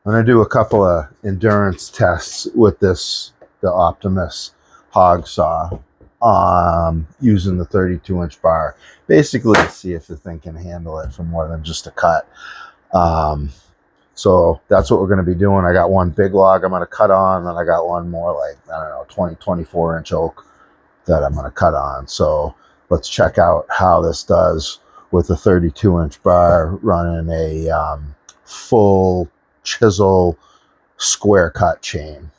I'm going to do a couple of endurance tests with the Optimus hog saw, using the 32-inch bar, basically to see if the thing can handle it for more than just a cut. So that's what we're going to be doing. I got one big log I'm going to cut on, and I got one more, like, I don't know, 24-inch oak that I'm going to cut on. So let's check out how this does with a 32-inch bar running a full chisel square cut chain.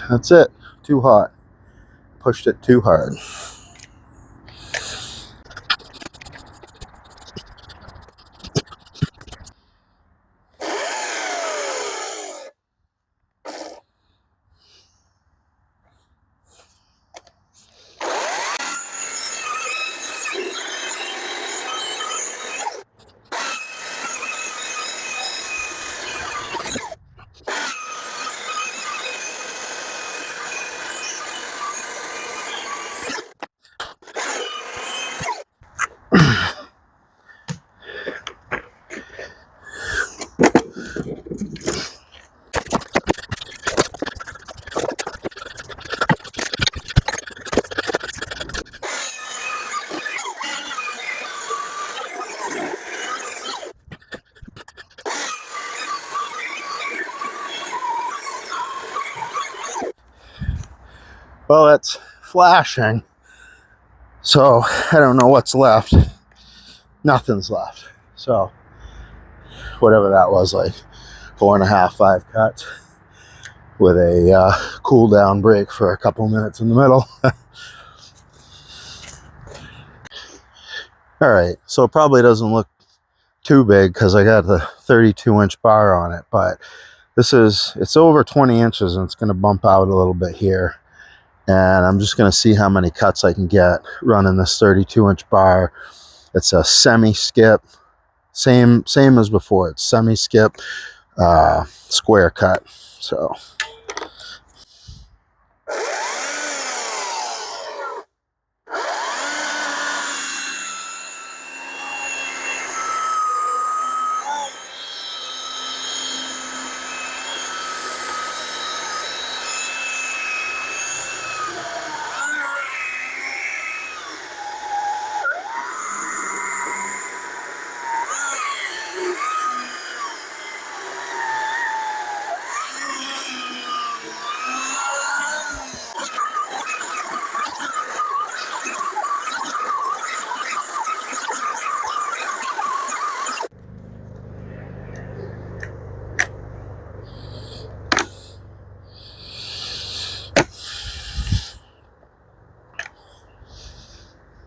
That's it. Too hot. Pushed it too hard. Well, it's flashing, so I don't know what's left. Nothing's left. So whatever that was, like 4.5, 5 cuts with a cool down break for a couple minutes in the middle. All right, so it probably doesn't look too big because I got the 32-inch bar on it, but it's over 20 inches, and it's going to bump out a little bit here. And I'm just going to see how many cuts I can get running this 32-inch bar. It's a semi-skip, same as before. It's semi-skip, square cut. So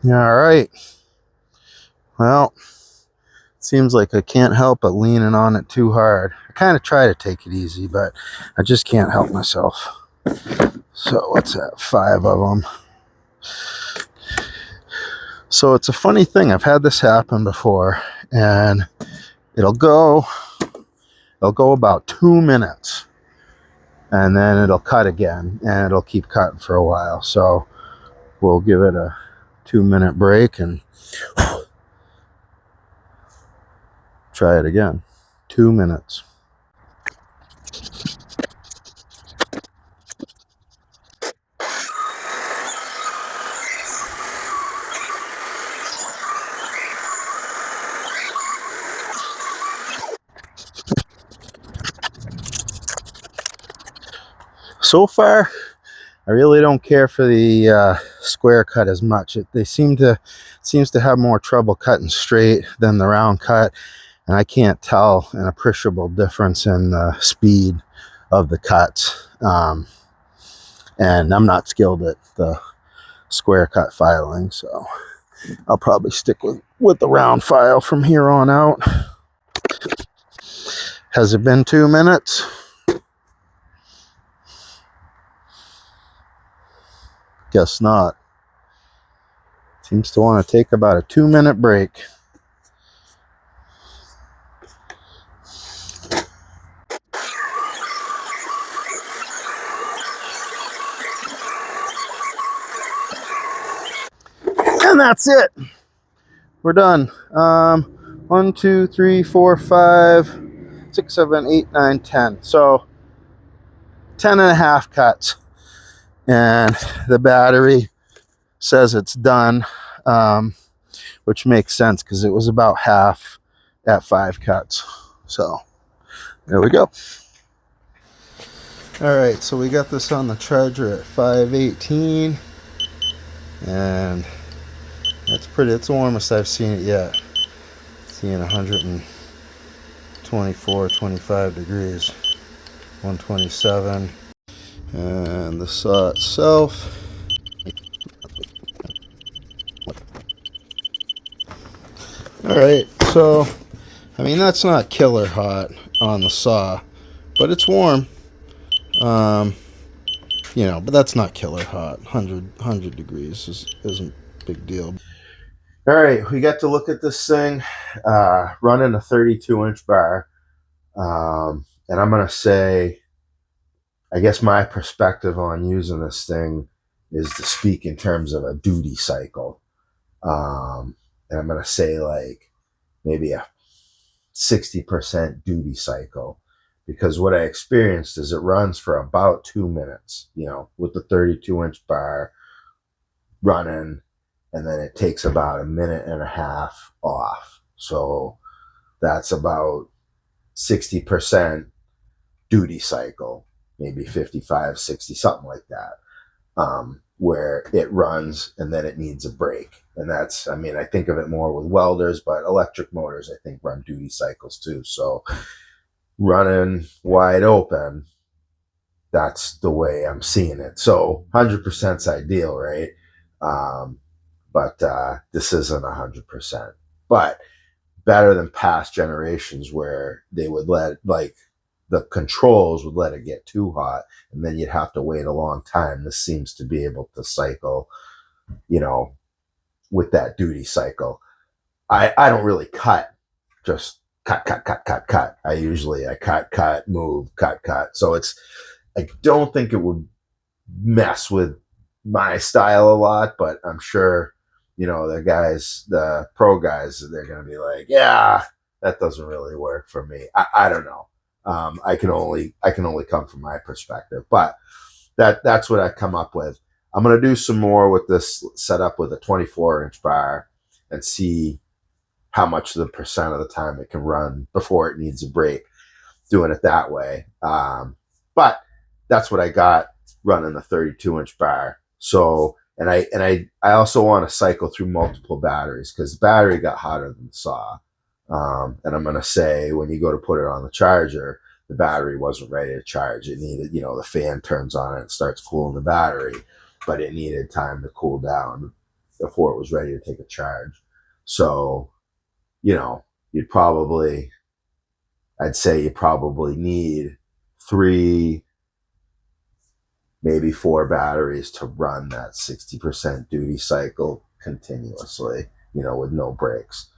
all right. Well, seems like I can't help but leaning on it too hard. I kind of try to take it easy, but I just can't help myself. So what's that? 5 of them. So it's a funny thing. I've had this happen before, and it'll go about 2 minutes, and then it'll cut again, and it'll keep cutting for a while. So we'll give it a 2-minute break and try it again. 2 minutes. so far, I really don't care for the square cut as much. They seems to have more trouble cutting straight than the round cut, and I can't tell an appreciable difference in the speed of the cuts. And I'm not skilled at the square cut filing, so I'll probably stick with the round file from here on out. Has it been 2 minutes? Guess not. Seems to want to take about a 2-minute break. And that's it. We're done. 1, 2, 3, 4, 5, 6, 7, 8, 9, 10. So 10.5 cuts. And the battery says it's done, which makes sense because it was about half at 5 cuts. So there we go. All right, so we got this on the charger at 518, and that's pretty. It's the warmest I've seen it yet. Seeing 124, 25 degrees, 127, and the saw itself. All right, so I mean that's not killer hot on the saw, but it's warm. You know, but that's not killer hot. 100 degrees isn't a big deal. All right, we got to look at this thing running a 32-inch bar. And I'm going to say, I guess my perspective on using this thing is to speak in terms of a duty cycle. And I'm going to say like maybe a 60% duty cycle. Because what I experienced is it runs for about 2 minutes, you know, with the 32-inch bar running, and then it takes about 1.5 minutes off. So that's about 60% duty cycle, maybe 55, 60, something like that, where it runs and then it needs a break. And that's, I mean, I think of it more with welders, but electric motors, I think, run duty cycles too. So running wide open, that's the way I'm seeing it. So 100% is ideal, right? But this isn't 100%, but better than past generations where they would let, like, the controls would let it get too hot and then you'd have to wait a long time. This seems to be able to cycle, you know, with that duty cycle. I don't really cut, just cut. I cut, move, cut. So it's, I don't think it would mess with my style a lot, but I'm sure, you know, the guys, the pro guys, they're going to be like, yeah, that doesn't really work for me. I don't know. I can only come from my perspective, but that's what I come up with. I'm going to do some more with this setup with a 24-inch bar and see how much of the percent of the time it can run before it needs a break, doing it that way. But that's what I got running the 32-inch bar. So, and I also want to cycle through multiple batteries because the battery got hotter than the saw. And I'm going to say when you go to put it on the charger, the battery wasn't ready to charge. It needed, you know, the fan turns on and it starts cooling the battery, but it needed time to cool down before it was ready to take a charge. So, you know, I'd say you probably need 3, maybe 4 batteries to run that 60% duty cycle continuously, you know, with no breaks,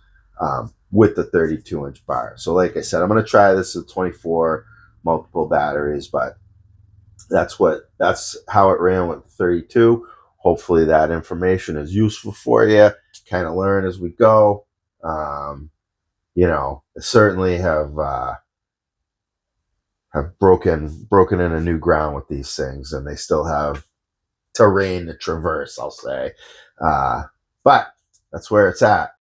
with the 32-inch bar. So like I said, I'm going to try this with 24 multiple batteries, but that's how it ran with the 32. Hopefully that information is useful for you. Kind of learn as we go. You know, certainly have broken in a new ground with these things, and they still have terrain to traverse, I'll say. But that's where it's at.